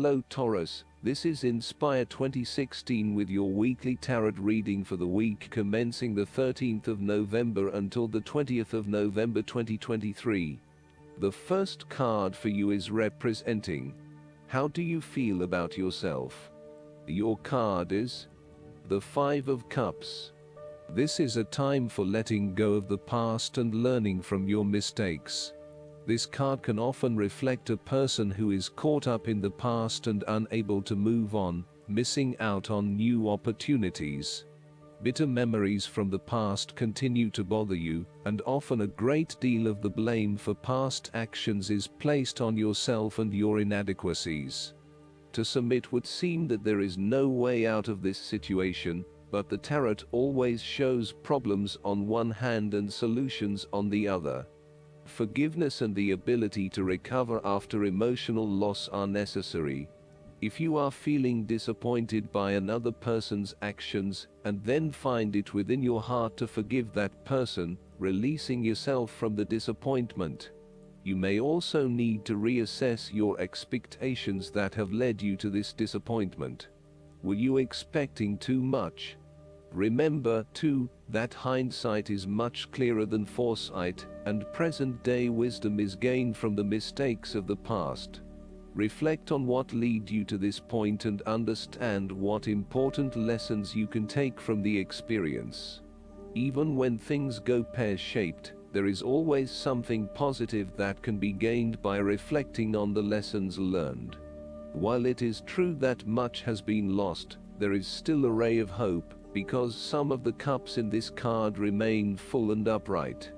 Hello Taurus, this is Inspire 2016 with your weekly tarot reading for the week commencing the 13th of November until the 20th of November 2023. The first card for you is representing: how do you feel about yourself? Your card is the Five of Cups. This is a time for letting go of the past and learning from your mistakes. This card can often reflect a person who is caught up in the past and unable to move on, missing out on new opportunities. Bitter memories from the past continue to bother you, and often a great deal of the blame for past actions is placed on yourself and your inadequacies. To some it would seem that there is no way out of this situation, but the tarot always shows problems on one hand and solutions on the other. Forgiveness and the ability to recover after emotional loss are necessary. If you are feeling disappointed by another person's actions and then find it within your heart to forgive that person, releasing yourself from the disappointment, you may also need to reassess your expectations that have led you to this disappointment. Were you expecting too much? Remember, too, that hindsight is much clearer than foresight, and present-day wisdom is gained from the mistakes of the past. Reflect on what led you to this point and understand what important lessons you can take from the experience. Even when things go pear-shaped, there is always something positive that can be gained by reflecting on the lessons learned. While it is true that much has been lost, there is still a ray of hope, because some of the cups in this card remain full and upright.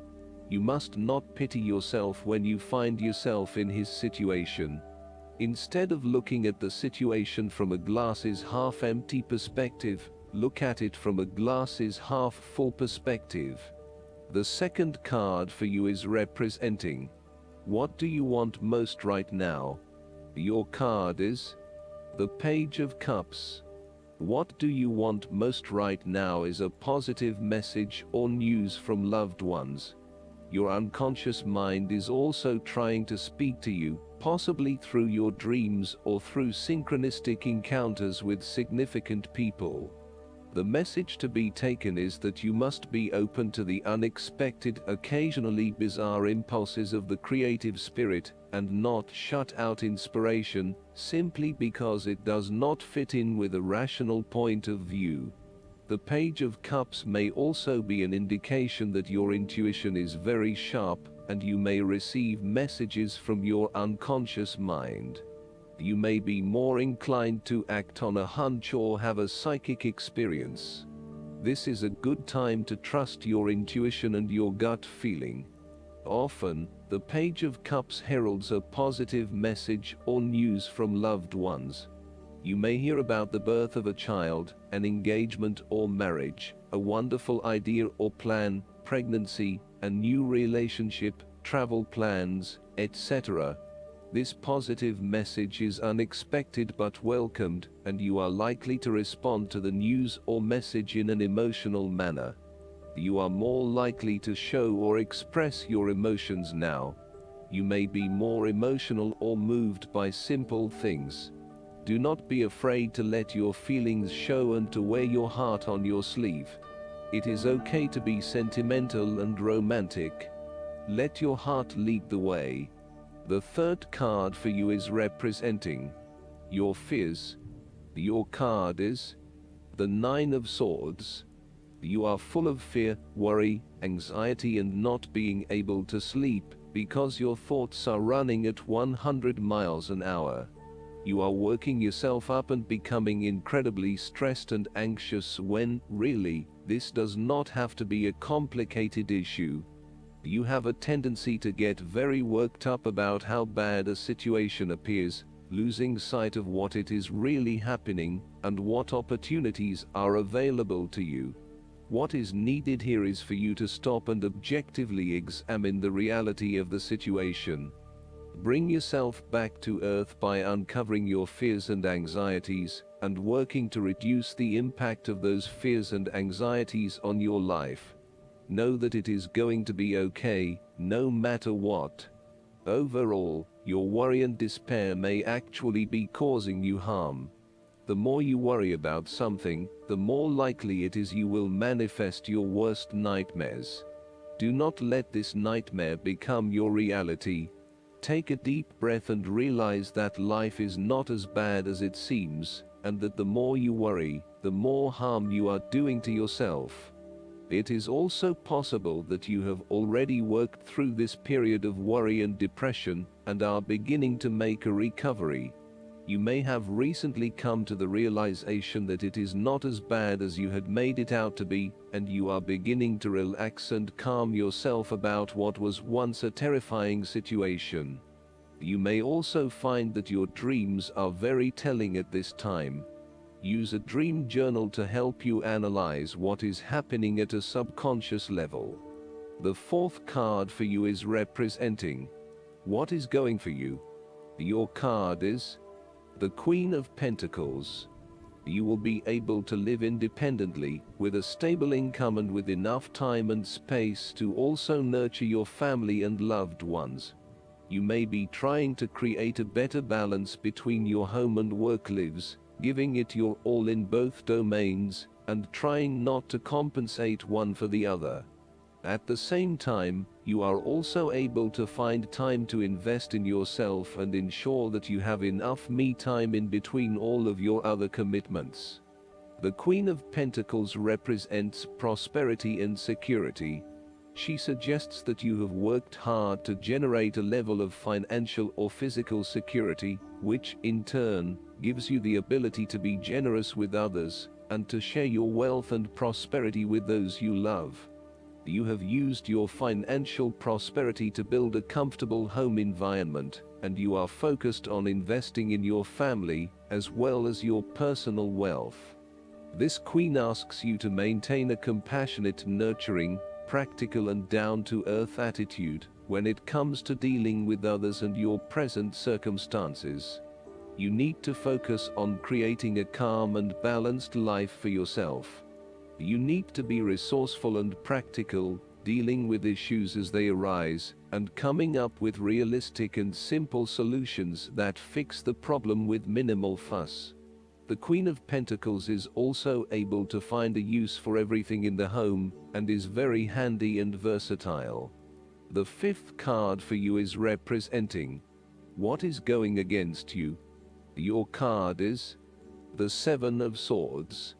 You must not pity yourself when you find yourself in his situation. Instead of looking at the situation from a glasses half empty perspective, look at it from a glasses half full perspective. The second card for you is representing: what do you want most right now? Your card is the Page of Cups. What do you want most right now is a positive message or news from loved ones. Your unconscious mind is also trying to speak to you, possibly through your dreams or through synchronistic encounters with significant people. The message to be taken is that you must be open to the unexpected, occasionally bizarre impulses of the creative spirit, and not shut out inspiration simply because it does not fit in with a rational point of view. The Page of Cups may also be an indication that your intuition is very sharp, and you may receive messages from your unconscious mind. You may be more inclined to act on a hunch or have a psychic experience. This is a good time to trust your intuition and your gut feeling. Often, the Page of Cups heralds a positive message or news from loved ones. You may hear about the birth of a child, an engagement or marriage, a wonderful idea or plan, pregnancy, a new relationship, travel plans, etc. This positive message is unexpected but welcomed, and you are likely to respond to the news or message in an emotional manner. You are more likely to show or express your emotions now. You may be more emotional or moved by simple things. Do not be afraid to let your feelings show and to wear your heart on your sleeve. It is okay to be sentimental and romantic. Let your heart lead the way. The third card for you is representing your fears. Your card is the Nine of Swords. You are full of fear, worry, anxiety and not being able to sleep because your thoughts are running at 100 miles an hour. You are working yourself up and becoming incredibly stressed and anxious when, really, this does not have to be a complicated issue. You have a tendency to get very worked up about how bad a situation appears, losing sight of what it is really happening and what opportunities are available to you. What is needed here is for you to stop and objectively examine the reality of the situation. Bring yourself back to earth by uncovering your fears and anxieties, and working to reduce the impact of those fears and anxieties on your life. Know that it is going to be okay, no matter what. Overall, Your worry and despair may actually be causing you harm. The more you worry about something, the more likely it is you will manifest your worst nightmares. Do not let this nightmare become your reality. Take a deep breath and realize that life is not as bad as it seems, and that the more you worry, the more harm you are doing to yourself. It is also possible that you have already worked through this period of worry and depression, and are beginning to make a recovery. You may have recently come to the realization that it is not as bad as you had made it out to be, and you are beginning to relax and calm yourself about what was once a terrifying situation. You may also find that your dreams are very telling at this time. Use a dream journal to help you analyze what is happening at a subconscious level. The fourth card for you is representing what is going for you. Your card is the Queen of Pentacles. You will be able to live independently, with a stable income and with enough time and space to also nurture your family and loved ones. You may be trying to create a better balance between your home and work lives, giving it your all in both domains, and trying not to compensate one for the other. At the same time, you are also able to find time to invest in yourself and ensure that you have enough me time in between all of your other commitments. The Queen of Pentacles represents prosperity and security. She suggests that you have worked hard to generate a level of financial or physical security, which, in turn, gives you the ability to be generous with others, and to share your wealth and prosperity with those you love. You have used your financial prosperity to build a comfortable home environment, and you are focused on investing in your family, as well as your personal wealth. This Queen asks you to maintain a compassionate, nurturing, practical and down-to-earth attitude when it comes to dealing with others and your present circumstances. You need to focus on creating a calm and balanced life for yourself. You need to be resourceful and practical, dealing with issues as they arise, and coming up with realistic and simple solutions that fix the problem with minimal fuss. The Queen of Pentacles is also able to find a use for everything in the home, and is very handy and versatile. The fifth card for you is representing what is going against you. Your card is the Seven of Swords.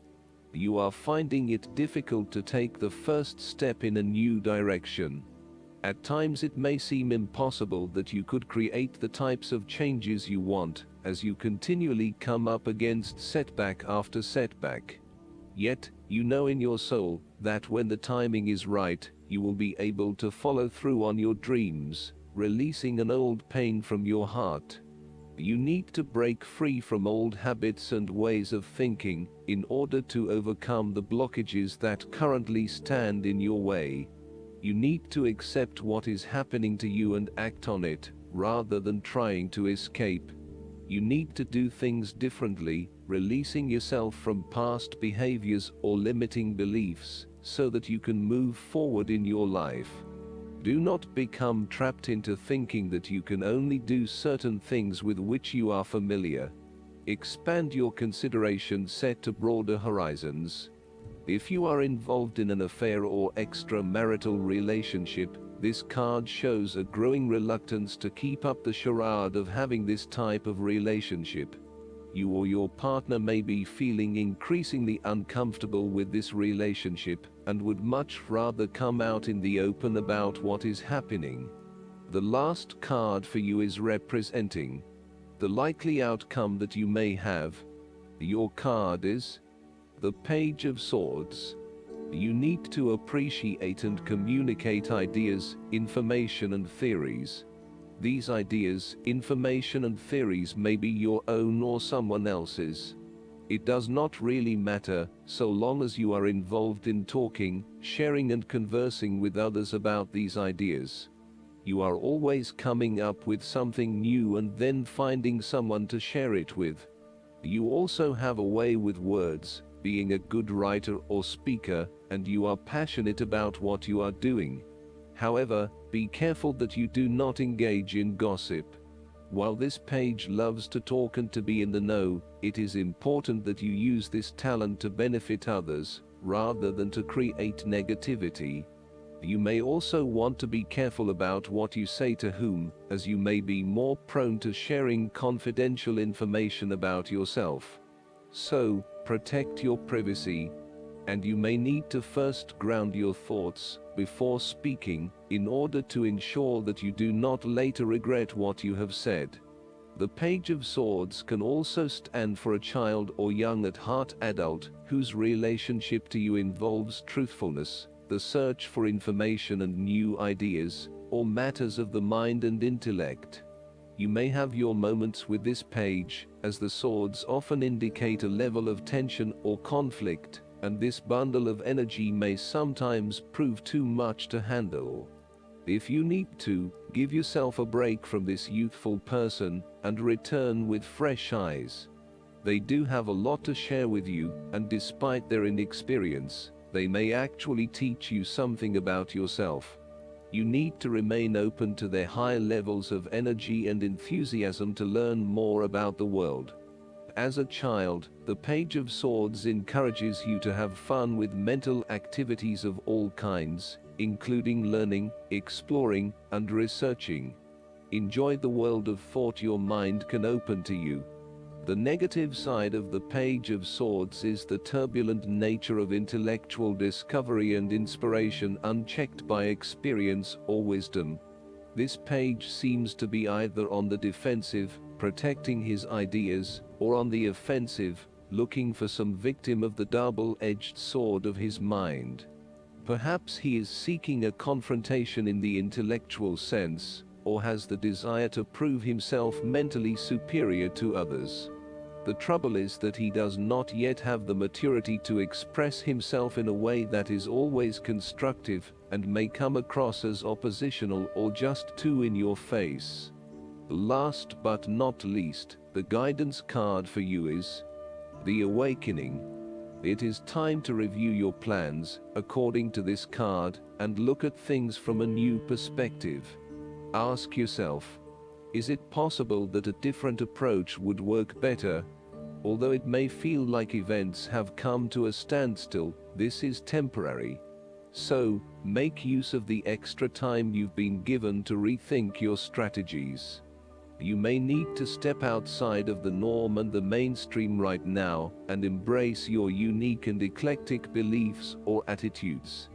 You are finding it difficult to take the first step in a new direction. At times it may seem impossible that you could create the types of changes you want, as you continually come up against setback after setback. Yet, you know in your soul that when the timing is right, you will be able to follow through on your dreams, releasing an old pain from your heart. You need to break free from old habits and ways of thinking in order to overcome the blockages that currently stand in your way. You need to accept what is happening to you and act on it, rather than trying to escape. You need to do things differently, releasing yourself from past behaviors or limiting beliefs, so that you can move forward in your life. Do not become trapped into thinking that you can only do certain things with which you are familiar. Expand your consideration set to broader horizons. If you are involved in an affair or extramarital relationship, this card shows a growing reluctance to keep up the charade of having this type of relationship. You or your partner may be feeling increasingly uncomfortable with this relationship, and would much rather come out in the open about what is happening. The last card for you is representing the likely outcome that you may have. Your card is the Page of Swords. You need to appreciate and communicate ideas, information and theories. These ideas, information and theories may be your own or someone else's. It does not really matter, so long as you are involved in talking, sharing and conversing with others about these ideas. You are always coming up with something new and then finding someone to share it with. You also have a way with words, being a good writer or speaker, and you are passionate about what you are doing. However, be careful that you do not engage in gossip. While this page loves to talk and to be in the know, it is important that you use this talent to benefit others, rather than to create negativity. You may also want to be careful about what you say to whom, as you may be more prone to sharing confidential information about yourself. So, protect your privacy. And you may need to first ground your thoughts before speaking, in order to ensure that you do not later regret what you have said. The Page of Swords can also stand for a child or young at heart adult whose relationship to you involves truthfulness, the search for information and new ideas, or matters of the mind and intellect. You may have your moments with this page, as the swords often indicate a level of tension or conflict, and this bundle of energy may sometimes prove too much to handle. If you need to, give yourself a break from this youthful person, and return with fresh eyes. They do have a lot to share with you, and despite their inexperience, they may actually teach you something about yourself. You need to remain open to their high levels of energy and enthusiasm to learn more about the world. As a child, the Page of Swords encourages you to have fun with mental activities of all kinds, including learning, exploring, and researching. Enjoy the world of thought your mind can open to you. The negative side of the Page of Swords is the turbulent nature of intellectual discovery and inspiration unchecked by experience or wisdom. This page seems to be either on the defensive, protecting his ideas, or on the offensive, looking for some victim of the double-edged sword of his mind. Perhaps he is seeking a confrontation in the intellectual sense, or has the desire to prove himself mentally superior to others. The trouble is that he does not yet have the maturity to express himself in a way that is always constructive, and may come across as oppositional or just too in your face. Last but not least, the guidance card for you is the Awakening. It is time to review your plans, according to this card, and look at things from a new perspective. Ask yourself, is it possible that a different approach would work better? Although it may feel like events have come to a standstill, this is temporary. So, make use of the extra time you've been given to rethink your strategies. You may need to step outside of the norm and the mainstream right now, and embrace your unique and eclectic beliefs or attitudes.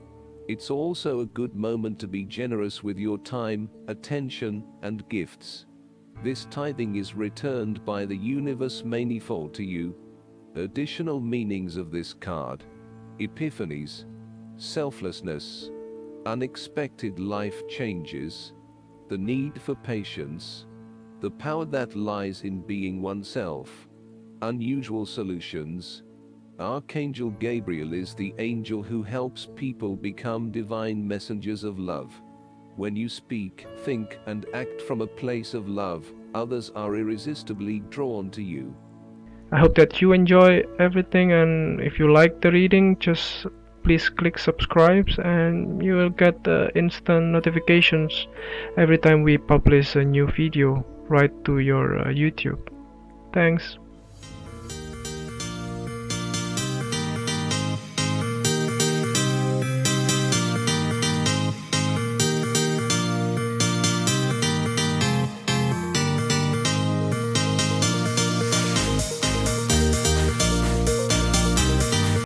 It's also a good moment to be generous with your time, attention, and gifts. This tithing is returned by the universe manifold to you. Additional meanings of this card: epiphanies, selflessness, unexpected life changes, the need for patience, the power that lies in being oneself, unusual solutions. Archangel Gabriel is the angel who helps people become divine messengers of love. When you speak, think, and act from a place of love, others are irresistibly drawn to you. I hope that you enjoy everything, and if you like the reading, just please click subscribe and you will get instant notifications every time we publish a new video right to your YouTube. Thanks.